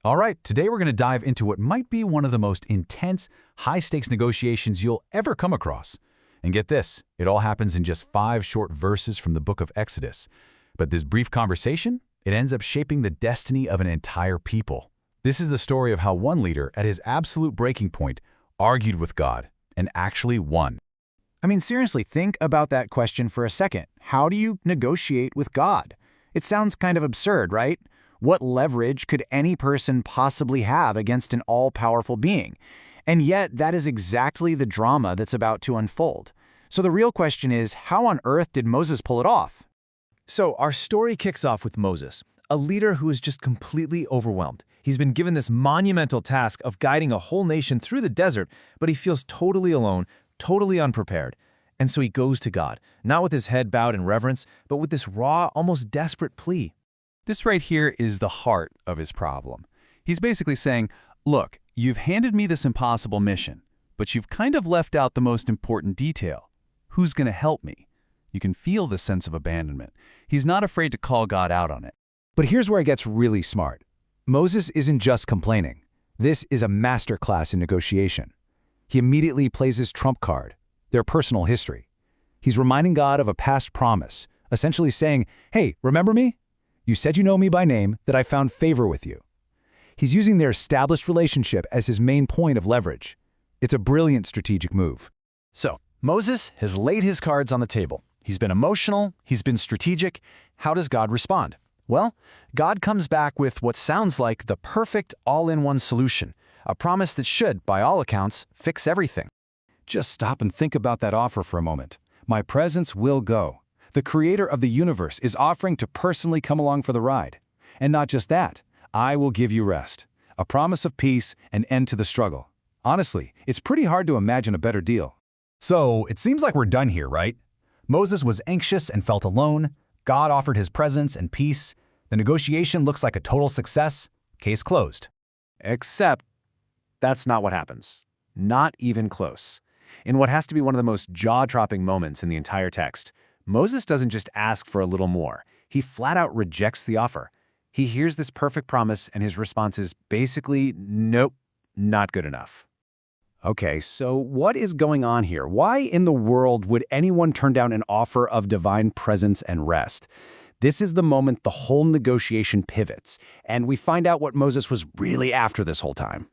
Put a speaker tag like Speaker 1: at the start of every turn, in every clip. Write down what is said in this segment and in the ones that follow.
Speaker 1: All right, today we're going to dive into what might be one of the most intense, high-stakes negotiations you'll ever come across. And get this, it all happens in just 5 short verses from the book of Exodus. But this brief conversation, it ends up shaping the destiny of an entire people. This is the story of how one leader, at his absolute breaking point, argued with God and actually won.
Speaker 2: I mean, seriously, think about that question for a second. How do you negotiate with God? It sounds kind of absurd, right? What leverage could any person possibly have against an all-powerful being? And yet, that is exactly the drama that's about to unfold. So the real question is, how on earth did Moses pull it off?
Speaker 3: So our story kicks off with Moses, a leader who is just completely overwhelmed. He's been given this monumental task of guiding a whole nation through the desert, but he feels totally alone, totally unprepared. And so he goes to God, not with his head bowed in reverence, but with this raw, almost desperate plea.
Speaker 1: This right here is the heart of his problem. He's basically saying, look, you've handed me this impossible mission, but you've kind of left out the most important detail. Who's going to help me? You can feel the sense of abandonment. He's not afraid to call God out on it.
Speaker 2: But here's where it gets really smart. Moses isn't just complaining. This is a masterclass in negotiation. He immediately plays his trump card, their personal history. He's reminding God of a past promise, essentially saying, hey, remember me? You said you know me by name, that I found favor with you. He's using their established relationship as his main point of leverage. It's a brilliant strategic move.
Speaker 3: So, Moses has laid his cards on the table. He's been emotional, he's been strategic. How does God respond? Well, God comes back with what sounds like the perfect all-in-one solution, a promise that should, by all accounts, fix everything.
Speaker 2: Just stop and think about that offer for a moment. My presence will go. The creator of the universe is offering to personally come along for the ride. And not just that, I will give you rest, a promise of peace, an end to the struggle. Honestly, it's pretty hard to imagine a better deal.
Speaker 4: So, it seems like we're done here, right? Moses was anxious and felt alone. God offered his presence and peace. The negotiation looks like a total success. Case closed.
Speaker 3: Except, that's not what happens. Not even close. In what has to be one of the most jaw-dropping moments in the entire text, Moses doesn't just ask for a little more. He flat out rejects the offer. He hears this perfect promise, and his response is basically, nope, not good enough.
Speaker 2: Okay, so what is going on here? Why in the world would anyone turn down an offer of divine presence and rest? This is the moment the whole negotiation pivots, and we find out what Moses was really after this whole time.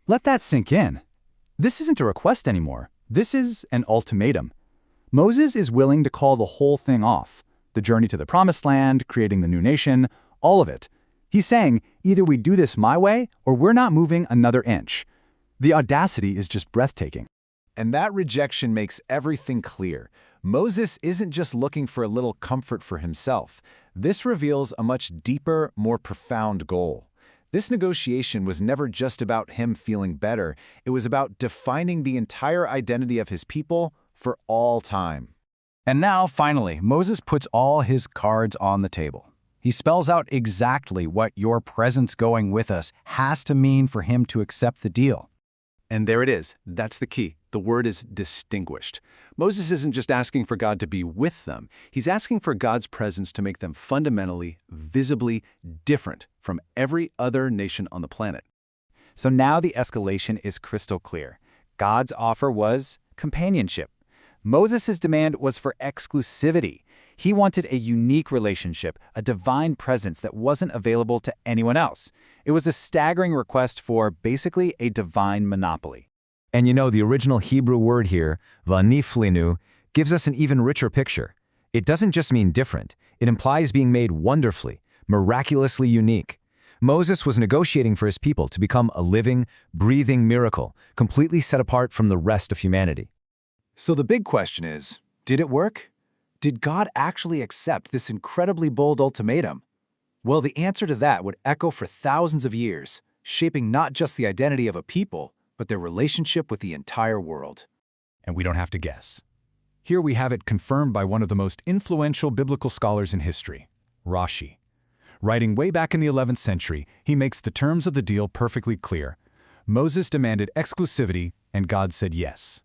Speaker 1: Let that sink in. This isn't a request anymore. This is an ultimatum. Moses is willing to call the whole thing off. The journey to the promised land, creating the new nation, all of it. He's saying, either we do this my way, or we're not moving another inch. The audacity is just breathtaking.
Speaker 3: And that rejection makes everything clear. Moses isn't just looking for a little comfort for himself. This reveals a much deeper, more profound goal. This negotiation was never just about him feeling better. It was about defining the entire identity of his people for all time.
Speaker 2: And now, finally, Moses puts all his cards on the table. He spells out exactly what your presence going with us has to mean for him to accept the deal.
Speaker 3: And there it is. That's the key. The word is distinguished. Moses isn't just asking for God to be with them. He's asking for God's presence to make them fundamentally, visibly different from every other nation on the planet.
Speaker 2: So now the escalation is crystal clear. God's offer was companionship. Moses' demand was for exclusivity. He wanted a unique relationship, a divine presence that wasn't available to anyone else. It was a staggering request for basically a divine monopoly.
Speaker 4: And you know, the original Hebrew word here, Vanifleu, gives us an even richer picture. It doesn't just mean different. It implies being made wonderfully, miraculously unique. Moses was negotiating for his people to become a living, breathing miracle, completely set apart from the rest of humanity.
Speaker 3: So the big question is, did it work? Did God actually accept this incredibly bold ultimatum? Well, the answer to that would echo for thousands of years, shaping not just the identity of a people, but their relationship with the entire world.
Speaker 1: And we don't have to guess. Here we have it confirmed by one of the most influential biblical scholars in history, Rashi. Writing way back in the 11th century, he makes the terms of the deal perfectly clear. Moses demanded exclusivity, and God said yes.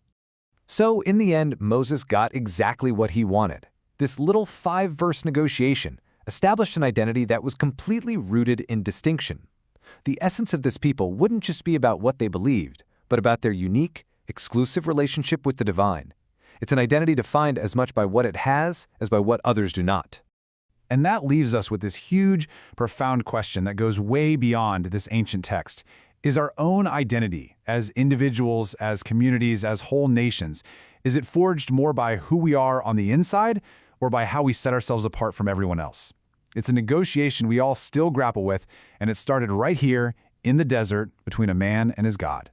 Speaker 3: So, in the end, Moses got exactly what he wanted. This little 5-verse negotiation established an identity that was completely rooted in distinction.
Speaker 2: The essence of this people wouldn't just be about what they believed, but about their unique, exclusive relationship with the divine. It's an identity defined as much by what it has as by what others do not.
Speaker 1: And that leaves us with this huge, profound question that goes way beyond this ancient text. Is our own identity, as individuals, as communities, as whole nations, is it forged more by who we are on the inside or by how we set ourselves apart from everyone else? It's a negotiation we all still grapple with, and it started right here in the desert between a man and his God.